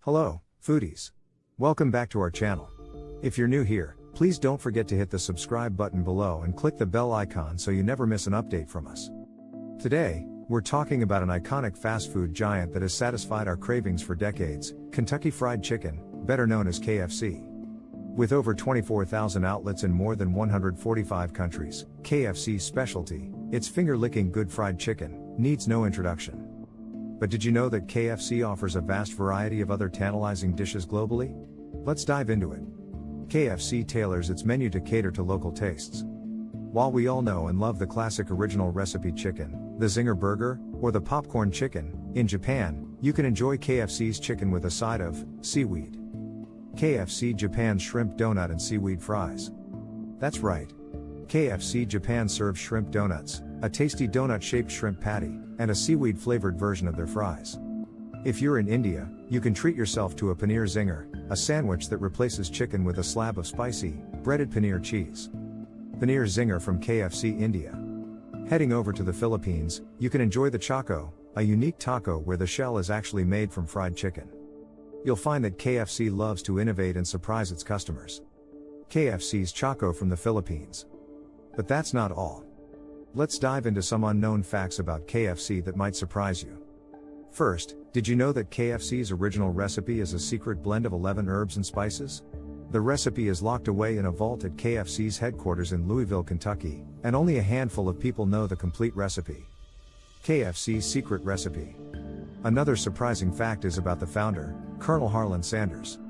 Hello, foodies. Welcome back to our channel. If you're new here, please don't forget to hit the subscribe button below and click the bell icon so you never miss an update from us. Today, we're talking about an iconic fast food giant that has satisfied our cravings for decades, Kentucky Fried Chicken, better known as KFC. With over 24,000 outlets in more than 145 countries, KFC's specialty, its finger-licking good fried chicken, needs no introduction. But did you know that KFC offers a vast variety of other tantalizing dishes globally? Let's dive into it. KFC tailors its menu to cater to local tastes. While we all know and love the classic original recipe chicken, the Zinger Burger, or the popcorn chicken, in Japan, you can enjoy KFC's chicken with a side of seaweed. KFC Japan's shrimp donut and seaweed fries. That's right. KFC Japan serves shrimp donuts, a tasty donut-shaped shrimp patty, and a seaweed-flavored version of their fries. If you're in India, you can treat yourself to a paneer zinger, a sandwich that replaces chicken with a slab of spicy, breaded paneer cheese. Paneer zinger from KFC India. Heading over to the Philippines, you can enjoy the choco, a unique taco where the shell is actually made from fried chicken. You'll find that KFC loves to innovate and surprise its customers. KFC's choco from the Philippines. But that's not all. Let's dive into some unknown facts about KFC that might surprise you. First, did you know that KFC's original recipe is a secret blend of 11 herbs and spices? The recipe is locked away in a vault at KFC's headquarters in Louisville, Kentucky, and only a handful of people know the complete recipe. KFC's secret recipe. Another surprising fact is about the founder, Colonel Harlan Sanders.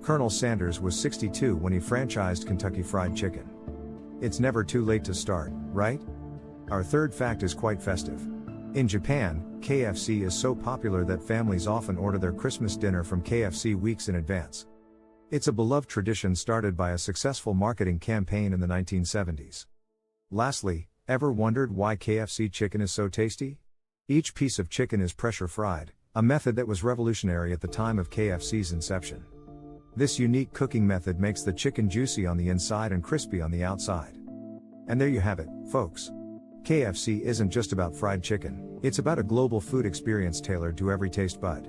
Colonel Sanders was 62 when he franchised Kentucky Fried Chicken. It's never too late to start, right? Our third fact is quite festive. In Japan, KFC is so popular that families often order their Christmas dinner from KFC weeks in advance. It's a beloved tradition started by a successful marketing campaign in the 1970s. Lastly, ever wondered why KFC chicken is so tasty? Each piece of chicken is pressure fried, a method that was revolutionary at the time of KFC's inception. This unique cooking method makes the chicken juicy on the inside and crispy on the outside. And there you have it, folks. KFC isn't just about fried chicken, it's about a global food experience tailored to every taste bud.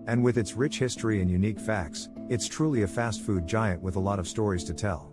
And with its rich history and unique facts, it's truly a fast food giant with a lot of stories to tell.